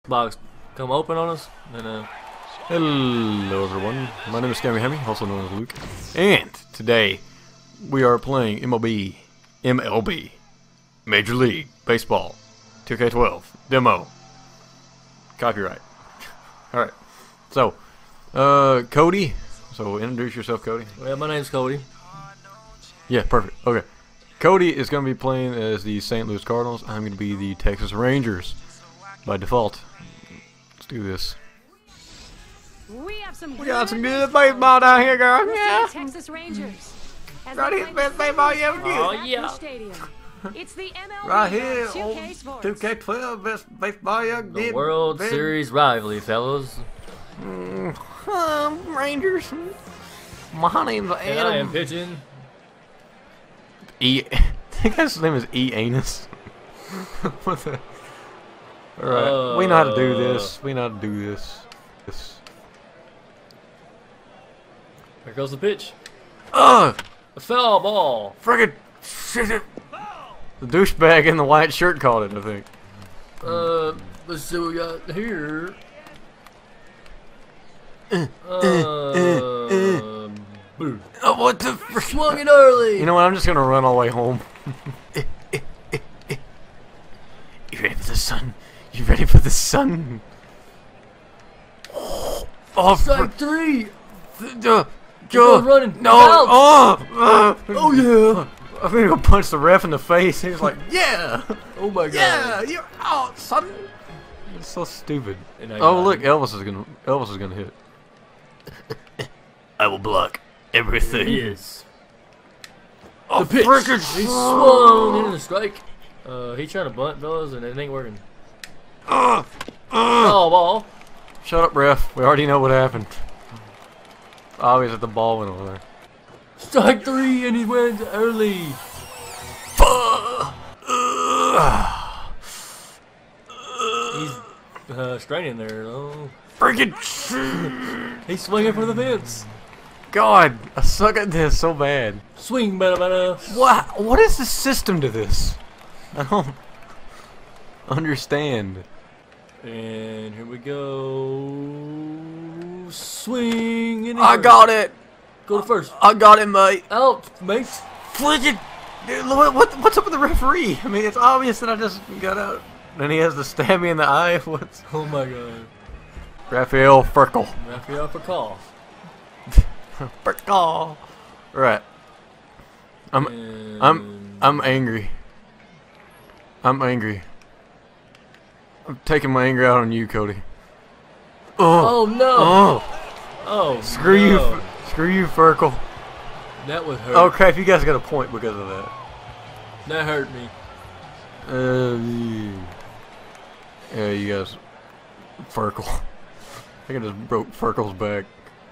box come open on us, then Hello everyone, my name is Scammy Hemi, also known as Luke, and today we are playing MLB, Major League Baseball 2K12 demo. Copyright. Alright, so Cody, so introduce yourself, Cody. well, my name's Cody. Yeah, perfect. Okay, Cody is going to be playing as the St. Louis Cardinals. I'm going to be the Texas Rangers by default. Let's do this. We got some good baseball down here, girl. Yeah. Texas Rangers. Right here's the best baseball you ever get. Oh yeah. It's the MLB Right here, 2K Sports. 2K12, best baseball you ever The get. World Series rivalry, fellas. Rangers. My name's And Adam. I am pitching. I think his name is Anus. What the? Alright, we know how to do this. We know how to do this. Here goes the pitch. Ugh! A foul ball. Friggin' shit. The douchebag in the white shirt called it, I think. Let's see what we got here. Boo. Oh, what the frick? Swung it early. You know what? I'm just gonna run all the way home. You ready for the sun? You ready for the sun? Oh, Strike three. Go running. No! Out. Oh yeah! I'm gonna go punch the ref in the face. He's like, yeah! Oh my god. Yeah! You're out, son! It's so stupid. And I Oh got look, him. Elvis is gonna hit. I will block everything. Yes. Oh, The pitch. frickin' He swung into the strike. He trying to bunt, fellas, and it ain't working. Foul ball. Shut up, ref. We already know what happened. Obviously, the ball went over there. Strike three, and he went early. He's straining there, though. Freaking He's swinging for the fence. God, I suck at this so bad. Swing, better. What is the system to this? I don't understand. And here we go. Swing. And I got it. Go to first. I got it, mate. Out, mate. Freaking dude, what's up with the referee? I mean, it's obvious that I just got out. And he has to stab me in the eye. What's Oh my god. Raphael Furkel? Raphael for call. Furkel. Right. I'm angry. I'm angry. I'm taking my anger out on you, Cody. Oh no. Oh. Oh. Screw no. you. Screw you, Furkel. That would hurt. Oh crap! You guys got a point because of that. That hurt me. Yeah, you guys. Furkel. I think I just broke Furkel's back.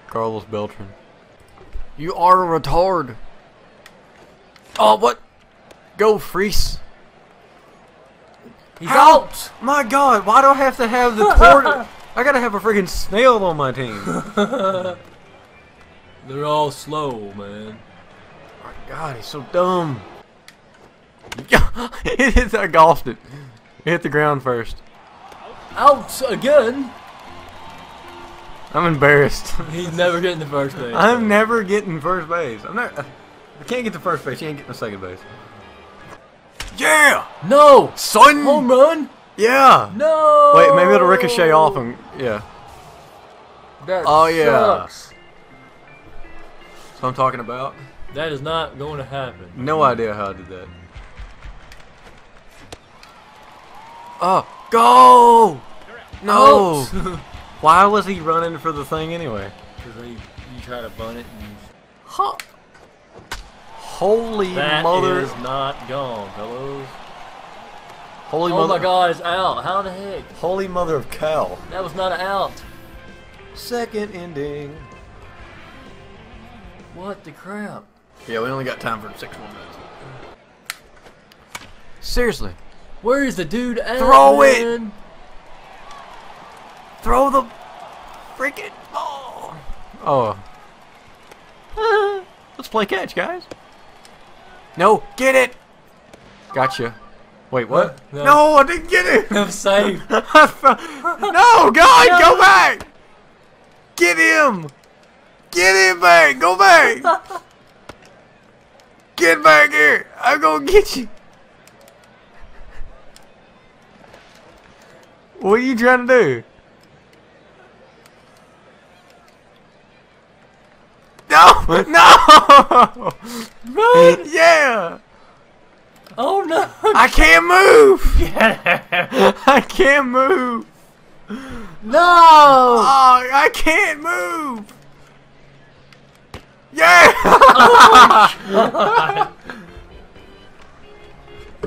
Carlos Beltran. You are a retard. Oh, what? Go, Freeze. He's out. My God, why do I have to have the tortoise? I gotta have a freaking snail on my team. They're all slow, man. Oh my God, he's so dumb. I golfed it. It hit the ground first. Out again. I'm embarrassed. He's never getting the first base. I'm never getting first base. I can't get to first base. You ain't getting to second base. Yeah! No! Son! Home run? Yeah! No! Wait, maybe it'll ricochet off him. Yeah. That Oh, yeah. sucks. That's what I'm talking about. That is not going to happen. No idea how I did that. Oh, go! No! Out. Why was he running for the thing anyway? Because you try to bunt it and Huh. Holy that mother! is not gone, fellows. Holy Oh mother! my god, it's out. How the heck? Holy mother of cow! That was not an out. Second ending. What the crap? Yeah, we only got time for 6 more minutes. Seriously, Where is the dude at? Throw it! man? throw the freaking ball. Oh. Let's play catch, guys. No, get it. Gotcha. Wait, what? No. No, I didn't get it. I'm safe. No, God, go back. Get him. Get him back. Go back. Get back here. I'm going to get you. What are you trying to do? No! No! Run! Yeah! Oh no! I can't move! I can't move! No! Oh, I can't move! Yeah!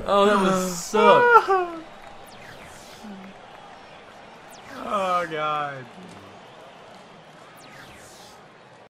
Oh, that was suck. Oh, God.